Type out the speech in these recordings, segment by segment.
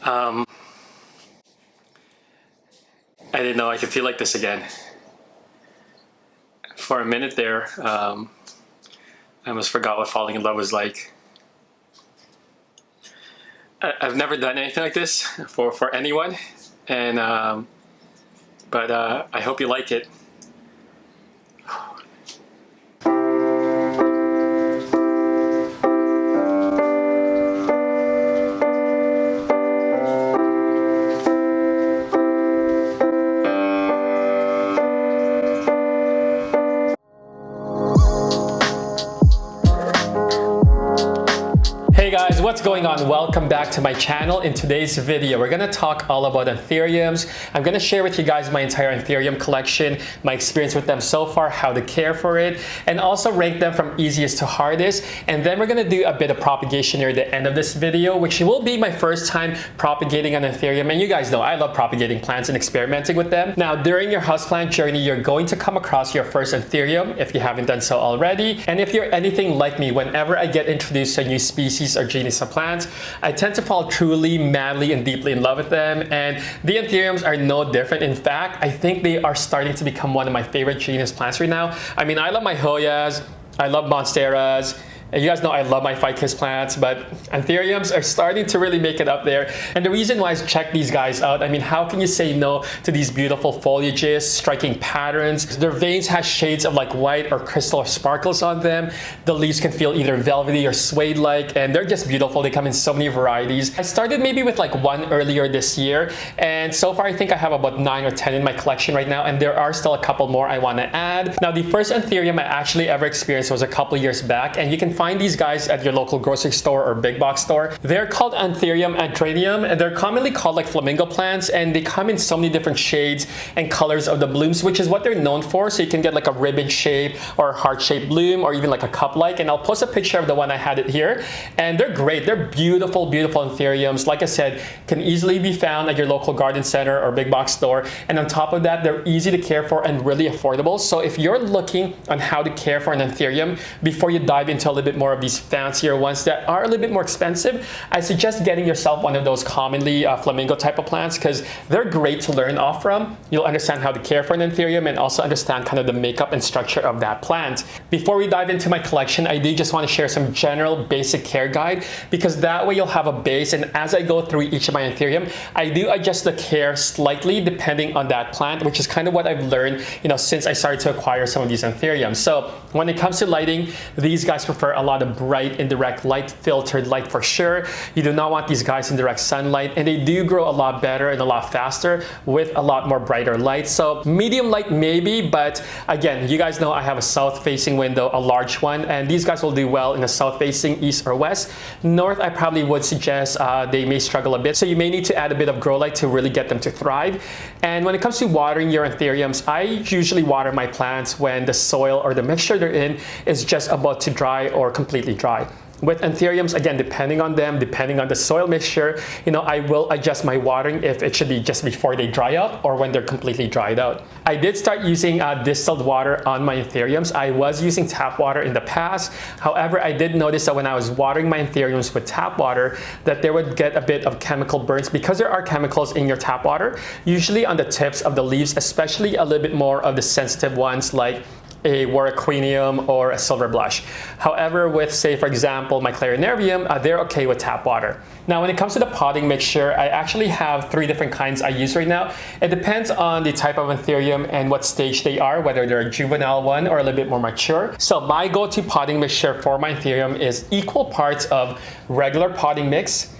I didn't know I could feel like this again. For a minute there, I almost forgot what falling in love was like. I've never done anything like this for anyone, and but I hope you like it. Hey guys, what's going on? Welcome back to my channel. In today's video, we're gonna talk all about Anthuriums. I'm gonna share with you guys my entire Anthurium collection, my experience with them so far, how to care for it, and also rank them from easiest to hardest. And then we're gonna do a bit of propagation near the end of this video, which will be my first time propagating an Anthurium. And you guys know I love propagating plants and experimenting with them. Now, during your houseplant journey, you're going to come across your first Anthurium if you haven't done so already. And if you're anything like me, whenever I get introduced to a new species or genus of plants, I tend to fall truly, madly, and deeply in love with them, and the Anthuriums are no different. In fact, I think they are starting to become one of my favorite genus plants right now. I mean, I love my Hoyas, I love Monsteras, and you guys know I love my ficus plants, but Anthuriums are starting to really make it up there. And the reason why is check these guys out. I mean, how can you say no to these beautiful foliages, striking patterns? Their veins have shades of like white or crystal or sparkles on them. The leaves can feel either velvety or suede-like, and they're just beautiful. They come in so many varieties. I started maybe with like one earlier this year, and so far I think I have about 9 or 10 in my collection right now, and there are still a couple more I want to add. Now, the first Anthurium I actually ever experienced was a couple years back, and you can find these guys at your local grocery store or big box store. They're called Anthurium, and they're commonly called like flamingo plants, and they come in so many different shades and colors of the blooms, which is what they're known for. So you can get like a ribbon shape or a heart-shaped bloom, or even like a cup-like, and I'll post a picture of the one I had it here. And they're great. They're beautiful, beautiful Anthuriums. Like I said, can easily be found at your local garden center or big box store. And on top of that, they're easy to care for and really affordable. So if you're looking on how to care for an Anthurium before you dive into a little bit more of these fancier ones that are a little bit more expensive, I suggest getting yourself one of those commonly flamingo type of plants, because they're great to learn off from. You'll understand how to care for an Anthurium and also understand kind of the makeup and structure of that plant. Before we dive into my collection, I do just want to share some general basic care guide, because that way you'll have a base, and as I go through each of my Anthurium, I do adjust the care slightly depending on that plant, which is kind of what I've learned, since I started to acquire some of these Anthuriums. So when it comes to lighting, these guys prefer a lot of bright indirect light, filtered light for sure. You do not want these guys in direct sunlight, and they do grow a lot better and a lot faster with a lot more brighter light. So medium light maybe, but again, you guys know I have a south facing window, a large one, and these guys will do well in a south facing east or west. North, I probably would suggest they may struggle a bit, so you may need to add a bit of grow light to really get them to thrive. And when it comes to watering your Anthuriums, I usually water my plants when the soil or the mixture they're in is just about to dry or completely dry. With Anthuriums, again, depending on them, depending on the soil mixture, I will adjust my watering if it should be just before they dry out or when they're completely dried out. I did start using distilled water on my Anthuriums. I was using tap water in the past. However, I did notice that when I was watering my Anthuriums with tap water, that they would get a bit of chemical burns, because there are chemicals in your tap water, usually on the tips of the leaves, especially a little bit more of the sensitive ones like a Warwickinium or a silver blush. However, with, say for example, my CLARINERVIUM, they're okay with tap water. Now, when it comes to the potting mixture, I actually have 3 different kinds I use right now. It depends on the type of Anthurium and what stage they are, whether they're a juvenile one or a little bit more mature. So my go-to potting mixture for my Anthurium is equal parts of regular potting mix,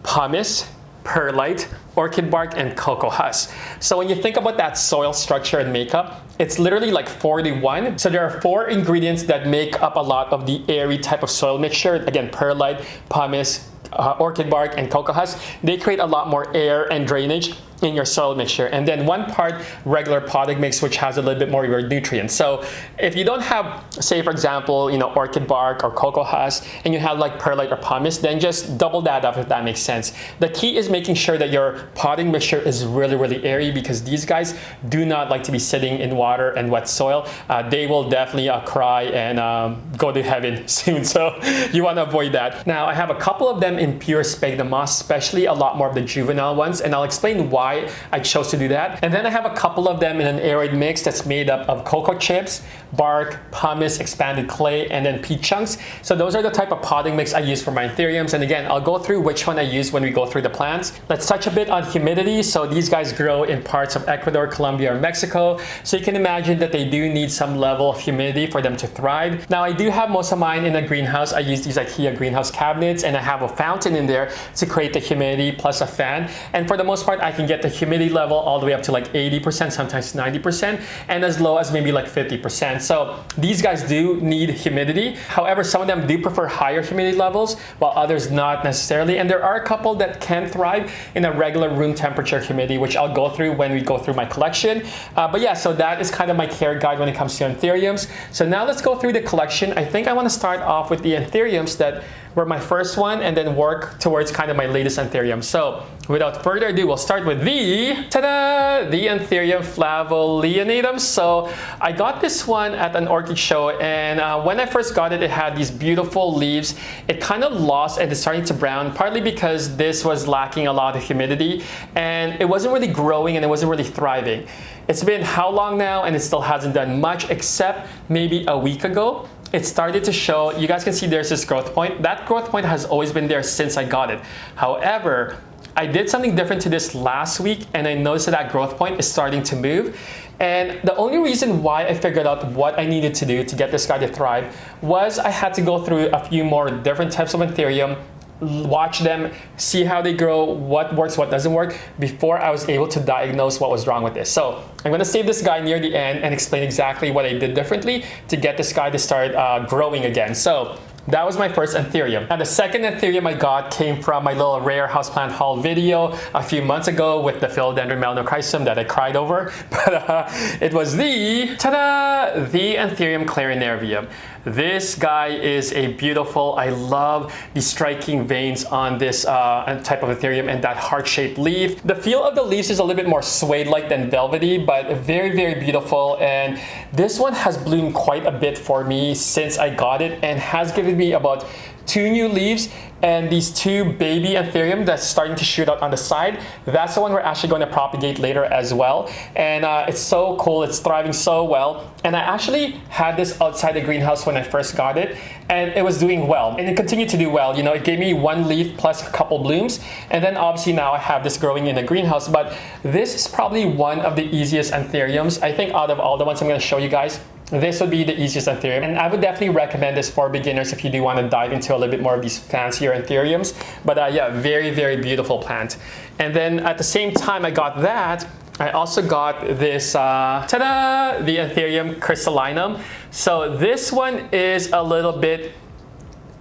pumice, perlite, orchid bark, and cocoa husk. So when you think about that soil structure and makeup, it's literally like 4-1. So there are 4 ingredients that make up a lot of the airy type of soil mixture. Again, perlite, pumice, orchid bark, and cocoa husk. They create a lot more air and drainage in your soil mixture, and then 1 part regular potting mix, which has a little bit more of your nutrients. So if you don't have, say for example, orchid bark or cocoa husk, and you have like perlite or pumice, then just double that up if that makes sense. The key is making sure that your potting mixture is really, really airy, because these guys do not like to be sitting in water and wet soil. They will definitely cry and go to heaven soon, so you want to avoid that. Now I have a couple of them in pure sphagnum moss, especially a lot more of the juvenile ones, and I'll explain why I chose to do that. And then I have a couple of them in an aroid mix that's made up of cocoa chips, bark, pumice, expanded clay, and then peat chunks. So those are the type of potting mix I use for my Anthuriums. And again, I'll go through which one I use when we go through the plants. Let's touch a bit on humidity. So these guys grow in parts of Ecuador, Colombia, or Mexico. So you can imagine that they do need some level of humidity for them to thrive. Now I do have most of mine in a greenhouse. I use these IKEA greenhouse cabinets, and I have a fountain in there to create the humidity plus a fan. And for the most part, I can get the humidity level all the way up to like 80%, sometimes 90%, and as low as maybe like 50%. So these guys do need humidity. However, some of them do prefer higher humidity levels, while others not necessarily. And there are a couple that can thrive in a regular room temperature humidity, which I'll go through when we go through my collection. But yeah, so that is kind of my care guide when it comes to Anthuriums. So now let's go through the collection. I think I want to start off with the Anthuriums that were my first one, and then work towards kind of my latest Anthurium. So without further ado, we'll start with the Anthurium flavolineatum. So I got this one at an orchid show, and when I first got it, it had these beautiful leaves. It kind of lost and it's starting to brown, partly because this was lacking a lot of humidity, and it wasn't really growing and it wasn't really thriving. It's been how long now, and it still hasn't done much, except maybe a week ago. It started to show. You guys can see there's this growth point. That growth point has always been there since I got it. However, I did something different to this last week, and I noticed that growth point is starting to move. And the only reason why I figured out what I needed to do to get this guy to thrive was I had to go through a few more different types of Anthurium, watch them, see how they grow, what works, what doesn't work, before I was able to diagnose what was wrong with this. So I'm gonna save this guy near the end and explain exactly what I did differently to get this guy to start growing again. So that was my first Anthurium. And the second Anthurium I got came from my little rare houseplant haul video a few months ago with the philodendron melanochrysum that I cried over. But it was the Anthurium CLARINERVIUM. This guy is a beautiful, I love the striking veins on this type of Anthurium and that heart-shaped leaf. The feel of the leaves is a little bit more suede-like than velvety, but very, very beautiful. And this one has bloomed quite a bit for me since I got it, and has given me about 2 new leaves and these 2 baby Anthurium that's starting to shoot out on the side. That's the one we're actually going to propagate later as well. And it's so cool, it's thriving so well. And I actually had this outside the greenhouse when I first got it, and it was doing well. And it continued to do well. It gave me 1 leaf plus a couple blooms. And then obviously now I have this growing in a greenhouse, but this is probably one of the easiest Anthuriums. I think out of all the ones I'm going to show you guys, this would be the easiest Anthurium, and I would definitely recommend this for beginners if you do want to dive into a little bit more of these fancier Anthuriums. But yeah, very, very beautiful plant. And then at the same time I got that, I also got this, the Anthurium CRYSTALLINUM. So this one is a little bit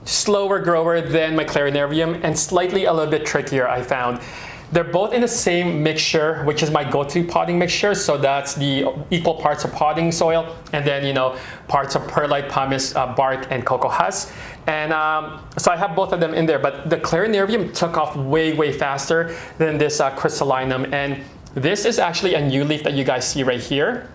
slower grower than my CLARINERVIUM, and slightly a little bit trickier, I found. They're both in the same mixture, which is my go-to potting mixture. So that's the equal parts of potting soil, and then parts of perlite, pumice, bark, and cocoa husk. And so I have both of them in there. But the CLARINERVIUM took off way, way faster than this CRYSTALLINUM. And this is actually a new leaf that you guys see right here.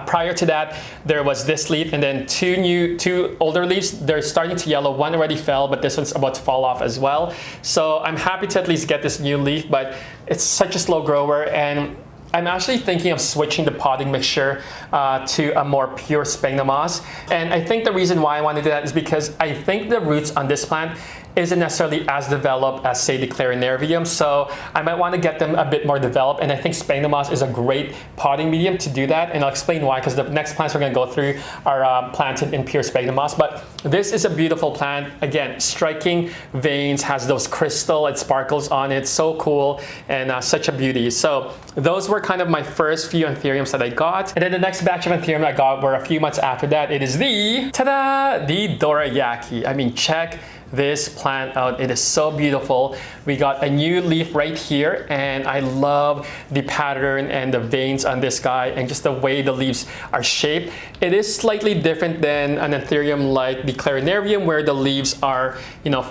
Prior to that, there was this leaf, and then 2 older leaves. They're starting to yellow. One already fell, but this one's about to fall off as well. So I'm happy to at least get this new leaf, but it's such a slow grower, and I'm actually thinking of switching the potting mixture to a more pure sphagnum moss. And I think the reason why I want to do that is because I think the roots on this plant isn't necessarily as developed as, say, the CLARINERVIUM. So I might want to get them a bit more developed, and I think sphagnum moss is a great potting medium to do that, and I'll explain why, because the next plants we're going to go through are planted in pure sphagnum moss. But this is a beautiful plant. Again, striking veins, has those crystal and sparkles on it, so cool, and such a beauty. So those were kind of my first few Anthuriums that I got. And then the next batch of Anthurium I got were a few months after that. It is the dorayaki. I mean, check this plant out. It is so beautiful. We got a new leaf right here, and I love the pattern and the veins on this guy and just the way the leaves are shaped. It is slightly different than an Anthurium like the CLARINERVIUM, where the leaves are,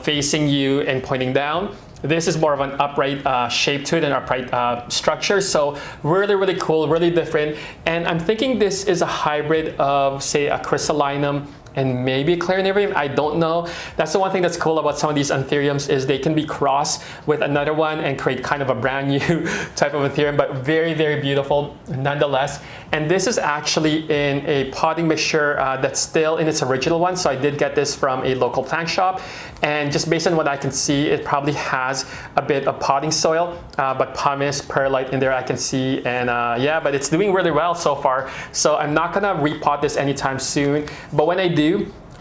facing you and pointing down. This is more of an upright shape to it, an upright structure. So really, really cool, really different. And I'm thinking this is a hybrid of, say, a CRYSTALLINUM and maybe a CLARINERVIUM. I don't know. That's the one thing that's cool about some of these Anthuriums, is they can be crossed with another one and create kind of a brand new type of Anthurium, but very, very beautiful nonetheless. And this is actually in a potting mixture that's still in its original one. So I did get this from a local plant shop, and just based on what I can see, it probably has a bit of potting soil, but pumice, perlite in there I can see, and yeah, but it's doing really well so far. So I'm not gonna repot this anytime soon, but when I do,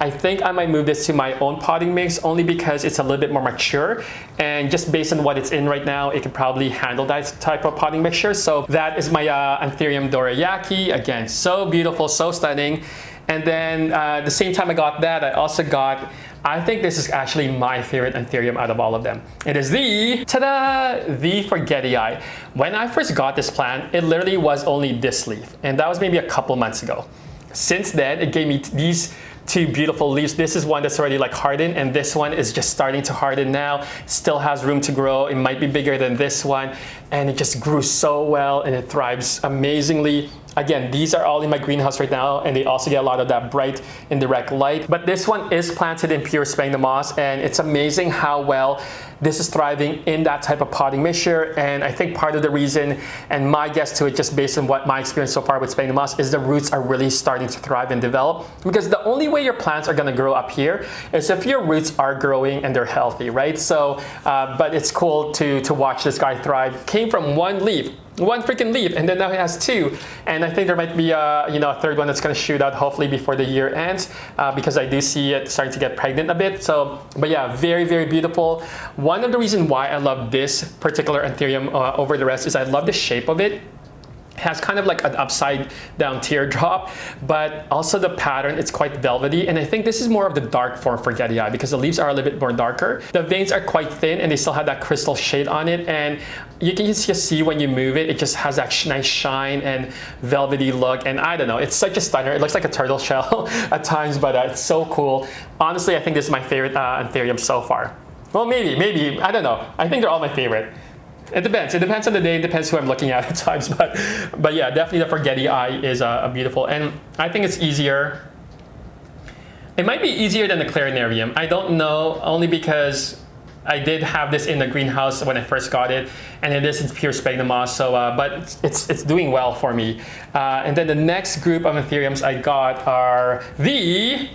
I think I might move this to my own potting mix, only because it's a little bit more mature, and just based on what it's in right now, it can probably handle that type of potting mixture. So that is my Anthurium dorayaki. Again, so beautiful, so stunning. And then at the same time I got that, I also got, I think this is actually my favorite Anthurium out of all of them. It is the, ta-da, the Forgetii. When I first got this plant, it literally was only this leaf, and that was maybe a couple months ago. Since then, it gave me these two beautiful leaves. This is one that's already like hardened, and this one is just starting to harden now. Still has room to grow. It might be bigger than this one, and it just grew so well, and it thrives amazingly. Again, these are all in my greenhouse right now, and they also get a lot of that bright indirect light. But this one is planted in pure sphagnum moss, and it's amazing how well this is thriving in that type of potting mixture. And I think part of the reason, and my guess to it, just based on what my experience so far with sphagnum moss, is the roots are really starting to thrive and develop. Because the only way your plants are gonna grow up here is if your roots are growing and they're healthy, right? So, but it's cool to watch this guy thrive. Came from one leaf, one freaking leaf, and then now it has two. And I think there might be a third one that's going to shoot out hopefully before the year ends, because I do see it starting to get pregnant a bit. So, but yeah, very, very beautiful. One of the reasons why I love this particular Anthurium over the rest is I love the shape of it. Has kind of like an upside down teardrop, but also the pattern, it's quite velvety, and I think this is more of the dark form for Forgetii because the leaves are a little bit more darker. The veins are quite thin, and they still have that crystal shade on it, and you can just see when you move it, it just has that nice shine and velvety look, and I don't know, it's such a stunner. It looks like a turtle shell at times, but it's so cool. Honestly, I think this is my favorite Anthurium so far. Well, maybe, I don't know. I think they're all my favorite. It depends. It depends on the day. It depends who I'm looking at times. But yeah, definitely the Forgetii is a beautiful. And I think it's easier. It might be easier than the CLARINERVIUM. I don't know, only because I did have this in the greenhouse when I first got it, and it is pure sphagnum moss. So, but it's doing well for me. And then the next group of Anthuriums I got are the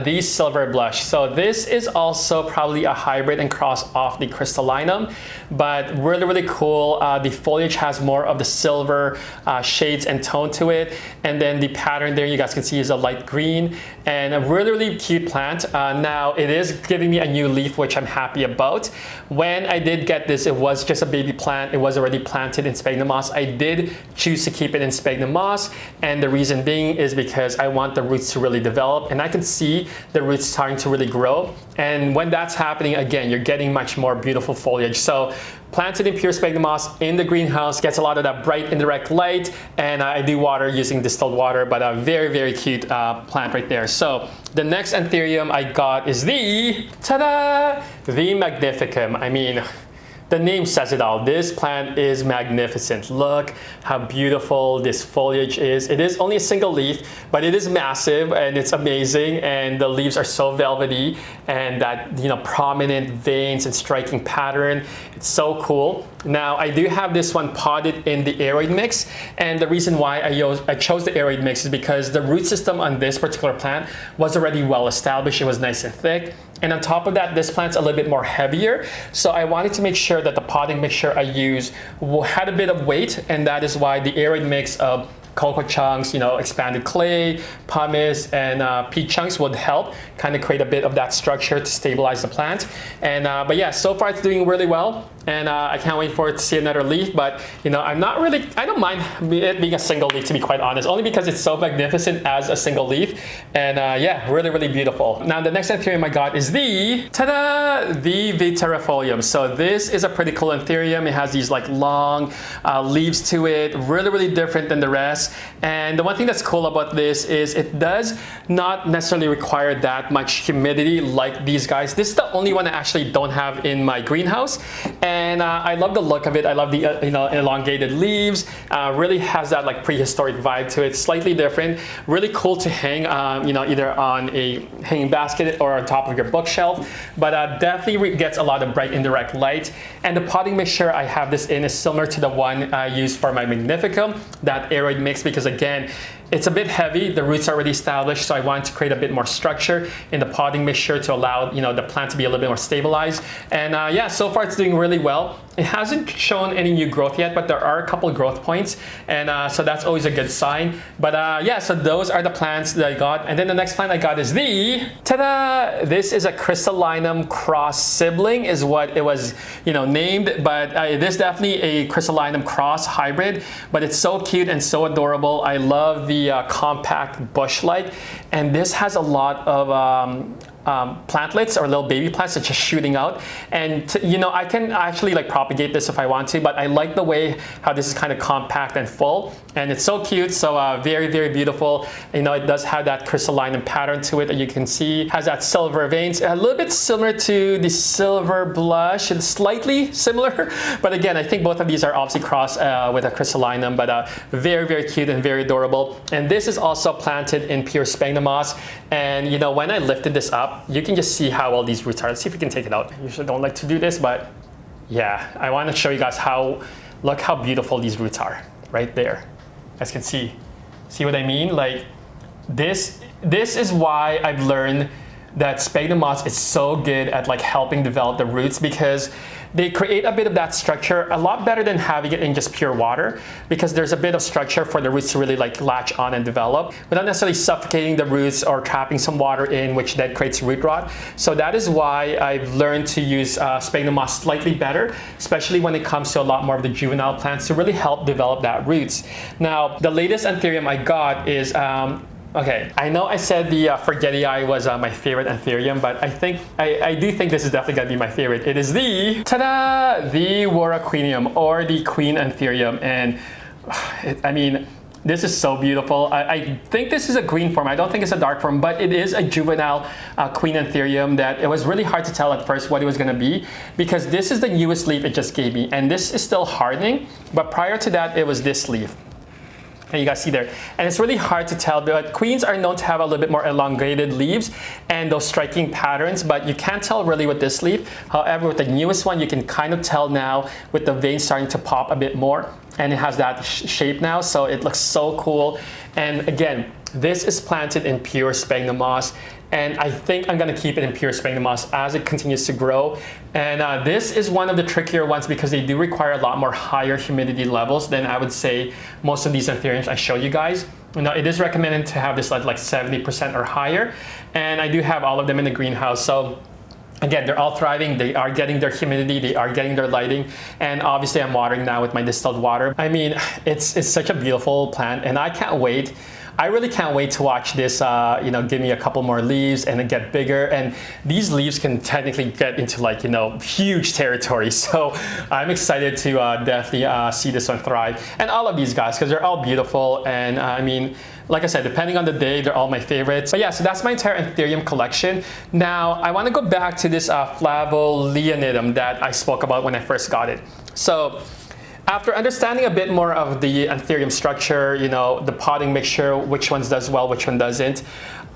the silver blush. So this is also probably a hybrid and cross off the CRYSTALLINUM, but really, really cool. The foliage has more of the silver shades and tone to it, and then the pattern there you guys can see is a light green, and a really, really cute plant. Now it is giving me a new leaf, which I'm happy about. When I did get this, it was just a baby plant. It was already planted in sphagnum moss. I did choose to keep it in sphagnum moss, and the reason being is because I want the roots to really develop, and I can see the roots starting to really grow. And when that's happening, again, you're getting much more beautiful foliage. So planted in pure sphagnum moss in the greenhouse, gets a lot of that bright indirect light, and I do water using distilled water, but a very, very cute plant right there. So the next Anthurium I got is the, the Magnificum. I mean, the name says it all. This plant is magnificent. Look how beautiful this foliage is. It is only a single leaf, but it is massive and it's amazing. And the leaves are so velvety, and that, prominent veins and striking pattern. It's so cool. Now I do have this one potted in the aeroid mix, and the reason why I chose the aeroid mix is because the root system on this particular plant was already well established. It was nice and thick. And on top of that, this plant's a little bit more heavier. So I wanted to make sure that the potting mixture I used had a bit of weight, and that is why the aeroid mix of cocoa chunks, expanded clay, pumice, and peat chunks would help kind of create a bit of that structure to stabilize the plant. And but yeah, so far it's doing really well, and I can't wait for it to see another leaf. But I don't mind it being a single leaf, to be quite honest, only because it's so magnificent as a single leaf. And yeah, really, really beautiful. Now the next Anthurium I got is the Vitterifolium. So this is a pretty cool Anthurium. It has these like long leaves to it, really, really different than the rest. And the one thing that's cool about this is it does not necessarily require that much humidity like these guys. This is the only one I actually don't have in my greenhouse, and I love the look of it. I love the elongated leaves. Really has that like prehistoric vibe to it. Slightly different. Really cool to hang, either on a hanging basket or on top of your bookshelf. But definitely gets a lot of bright indirect light. And the potting mixture I have this in is similar to the one I used for my Magnificum, that aeroid mix, because again, it's a bit heavy. The roots are already established, so I wanted to create a bit more structure in the potting mixture to allow the plant to be a little bit more stabilized. And yeah, so far it's doing really well. It hasn't shown any new growth yet, but there are a couple of growth points, and so that's always a good sign. But yeah, so those are the plants that I got. And then the next plant I got is this is a CRYSTALLINUM cross sibling, is what it was named. But this is definitely a CRYSTALLINUM cross hybrid, but it's so cute and so adorable. I love the compact bush-like, and this has a lot of plantlets or little baby plants that are just shooting out. And I can actually like propagate this if I want to, but I like the way how this is kind of compact and full, and it's so cute. So very, very beautiful. It does have that CRYSTALLINUM pattern to it that you can see. Has that silver veins, a little bit similar to the silver blush, and slightly similar. But again, I think both of these are obviously crossed with a CRYSTALLINUM, but very, very cute and very adorable. And this is also planted in pure sphagnum moss. And when I lifted this up, you can just see how well these roots are. Let's see if we can take it out. I usually don't like to do this, but yeah, I want to show you guys look how beautiful these roots are right there. You guys can see what I mean? Like this is why I've learned that sphagnum moss is so good at like helping develop the roots, because they create a bit of that structure a lot better than having it in just pure water, because there's a bit of structure for the roots to really like latch on and develop without necessarily suffocating the roots or trapping some water in, which then creates root rot. So that is why I've learned to use sphagnum moss slightly better, especially when it comes to a lot more of the juvenile plants, to really help develop that roots. Now, the latest Anthurium I got is okay, I know I said the Forgetii was my favorite Anthurium, but I do think this is definitely going to be my favorite. It is the Warraquenium, or the Queen Anthurium. And I mean, this is so beautiful. I think this is a green form. I don't think it's a dark form, but it is a juvenile Queen Anthurium that it was really hard to tell at first what it was going to be, because this is the newest leaf it just gave me. And this is still hardening, but prior to that, it was this leaf. And you guys see there, and it's really hard to tell, but queens are known to have a little bit more elongated leaves and those striking patterns, but you can't tell really with this leaf. However, with the newest one, you can kind of tell now with the veins starting to pop a bit more, and it has that shape now, so it looks so cool. And again, this is planted in pure sphagnum moss, and I think I'm gonna keep it in pure sphagnum moss as it continues to grow. And this is one of the trickier ones, because they do require a lot more higher humidity levels than I would say most of these Anthuriums I show you guys. Now, it is recommended to have this at like 70% or higher, and I do have all of them in the greenhouse. So again, they're all thriving. They are getting their humidity, they are getting their lighting, and obviously I'm watering now with my distilled water. I mean, it's such a beautiful plant, and I can't wait. I really can't wait to watch this, give me a couple more leaves and then get bigger. And these leaves can technically get into like, huge territory. So I'm excited to definitely see this one thrive. And all of these guys, because they're all beautiful. And I mean, like I said, depending on the day, they're all my favorites. But yeah, so that's my entire Anthurium collection. Now, I want to go back to this Flavolianidum that I spoke about when I first got it. So after understanding a bit more of the Anthurium structure, the potting mixture, which ones does well, which one doesn't,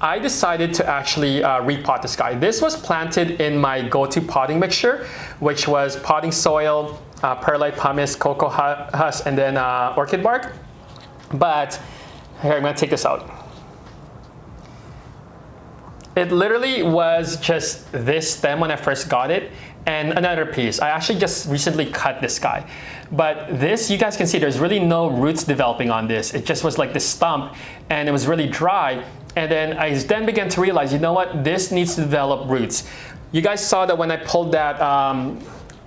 I decided to actually repot this guy. This was planted in my go-to potting mixture, which was potting soil, perlite, pumice, cocoa husk, and then orchid bark. But here, I'm gonna take this out. It literally was just this stem when I first got it, And another piece, I actually just recently cut this guy. But this, you guys can see there's really no roots developing on this. It just was like this stump and it was really dry. And then I began to realize, you know what, this needs to develop roots. You guys saw that when I pulled that,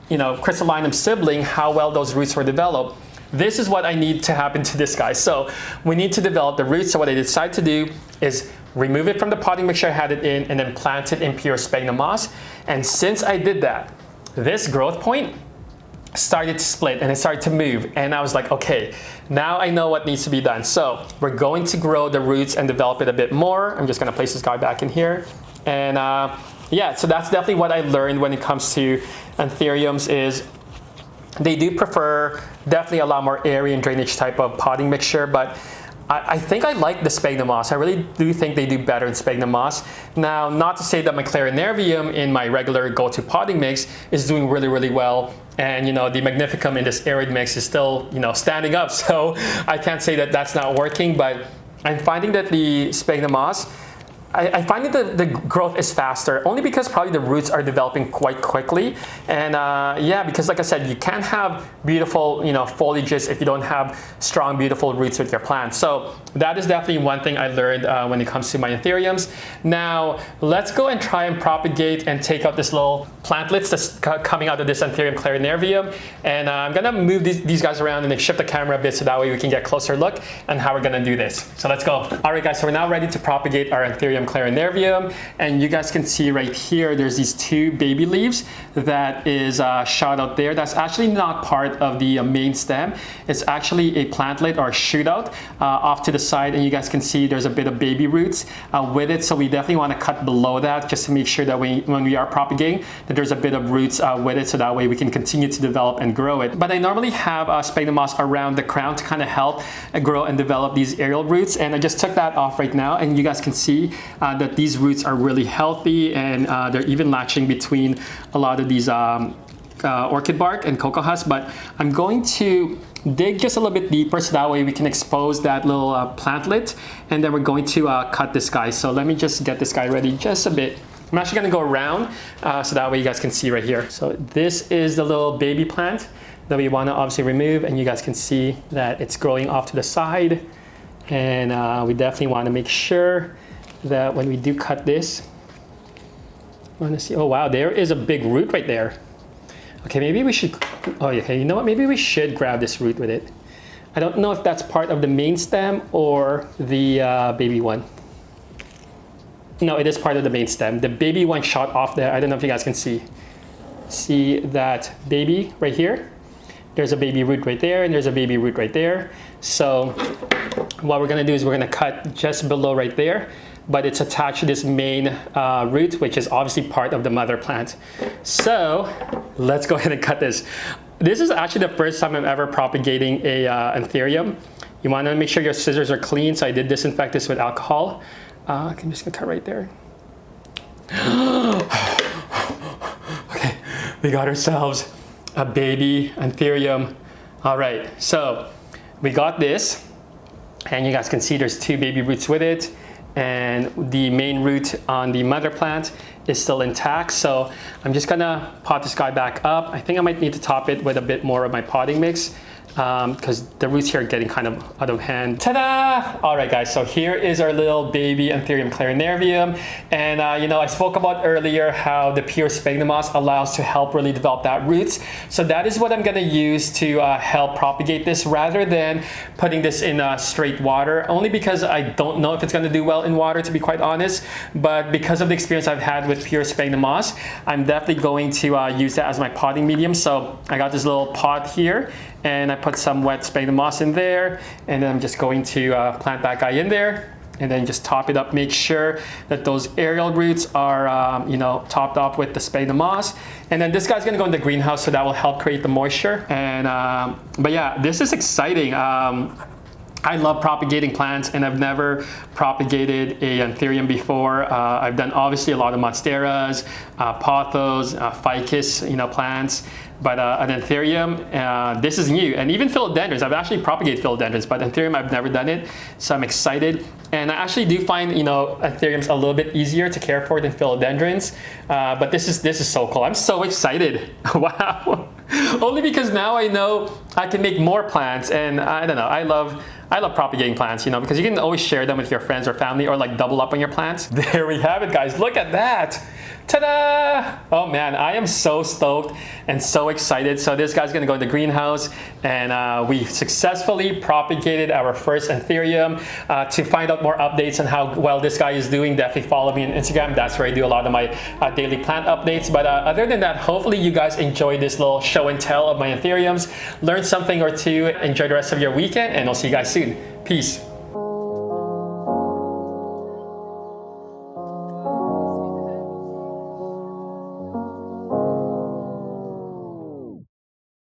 CRYSTALLINUM sibling, how well those roots were developed. This is what I need to happen to this guy. So we need to develop the roots. So what I decided to do is remove it from the potting mixture I had it in and then plant it in pure sphagnum moss. And since I did that, this growth point started to split and it started to move. And I was like, okay, now I know what needs to be done. So we're going to grow the roots and develop it a bit more. I'm just gonna place this guy back in here. And yeah, so that's definitely what I learned when it comes to Anthuriums is they do prefer definitely a lot more area and drainage type of potting mixture, but I think I like the sphagnum moss. I really do think they do better in sphagnum moss. Now, not to say that my CLARINERVIUM in my regular go-to potting mix is doing really, really well. And the MAGNIFICUM in this arid mix is still, standing up. So I can't say that that's not working, but I'm finding that the sphagnum moss, I find that the growth is faster, only because probably the roots are developing quite quickly. And yeah, because like I said, you can't have beautiful, foliages if you don't have strong, beautiful roots with your plants. So that is definitely one thing I learned when it comes to my Anthuriums. Now, let's go and try and propagate and take out this little plantlets that's coming out of this Anthurium CLARINERVIUM. And I'm gonna move these guys around and then shift the camera a bit so that way we can get a closer look and how we're gonna do this. So let's go. All right, guys, so we're now ready to propagate our Anthurium CLARINERVIUM, and you guys can see right here there's these two baby leaves that is shot out there. That's actually not part of the main stem. It's actually a plantlet or a shoot out off to the side, and you guys can see there's a bit of baby roots with it, so we definitely want to cut below that just to make sure that when we are propagating that there's a bit of roots with it, so that way we can continue to develop and grow it. But I normally have sphagnum moss around the crown to kind of help grow and develop these aerial roots, and I just took that off right now, and you guys can see that these roots are really healthy, and they're even latching between a lot of these orchid bark and cocoa husk. But I'm going to dig just a little bit deeper so that way we can expose that little plantlet, and then we're going to cut this guy. So let me just get this guy ready just a bit. I'm actually going to go around so that way you guys can see right here. So this is the little baby plant that we want to obviously remove, and you guys can see that it's growing off to the side, and we definitely want to make sure that when we do cut this, I want to see, oh wow, there is a big root right there. Okay, maybe we should, oh okay, you know what, maybe we should grab this root with it. I don't know if that's part of the main stem or the baby one. No, it is part of the main stem. The baby one shot off there. I don't know if you guys can see. See that baby right here? There's a baby root right there, and there's a baby root right there. So what we're gonna do is we're gonna cut just below right there, but it's attached to this main root, which is obviously part of the mother plant. So let's go ahead and cut this. This is actually the first time I'm ever propagating a Anthurium. You want to make sure your scissors are clean, so I did disinfect this with alcohol. I'm just gonna cut right there. Okay, we got ourselves a baby Anthurium. All right, so we got this, and you guys can see there's two baby roots with it, and the main root on the mother plant is still intact. So I'm just gonna pot this guy back up. I think I might need to top it with a bit more of my potting mix because the roots here are getting kind of out of hand. Ta-da! All right, guys, so here is our little baby Anthurium CLARINERVIUM. And I spoke about earlier how the pure sphagnum moss allows to help really develop that roots. So that is what I'm gonna use to help propagate this rather than putting this in straight water, only because I don't know if it's gonna do well in water, to be quite honest. But because of the experience I've had with pure sphagnum moss, I'm definitely going to use that as my potting medium. So I got this little pot here, and I put some wet sphagnum moss in there, and then I'm just going to plant that guy in there, and then just top it up. Make sure that those aerial roots are topped off with the sphagnum moss, and then this guy's gonna go in the greenhouse, so that will help create the moisture. And but yeah, this is exciting. I love propagating plants, and I've never propagated a Anthurium before. I've done obviously a lot of monsteras, pothos, ficus, plants, But an Anthurium, this is new. And even philodendrons, I've actually propagated philodendrons, but Anthurium, I've never done it. So I'm excited. And I actually do find, you know, Anthuriums a little bit easier to care for than philodendrons. But this is so cool. I'm so excited. Wow. Only because now I know I can make more plants, and I don't know, I love propagating plants, you know, because you can always share them with your friends or family, or like double up on your plants. There we have it, guys. Look at that. Ta-da! Oh man, I am so stoked and so excited. So this guy's gonna go in the greenhouse, and we successfully propagated our first Anthurium. To find out more updates on how well this guy is doing, definitely follow me on Instagram. That's where I do a lot of my daily plant updates. But other than that, hopefully you guys enjoyed this little show and tell of my Anthuriums, learned something or two, enjoy the rest of your weekend, and I'll see you guys soon. Peace.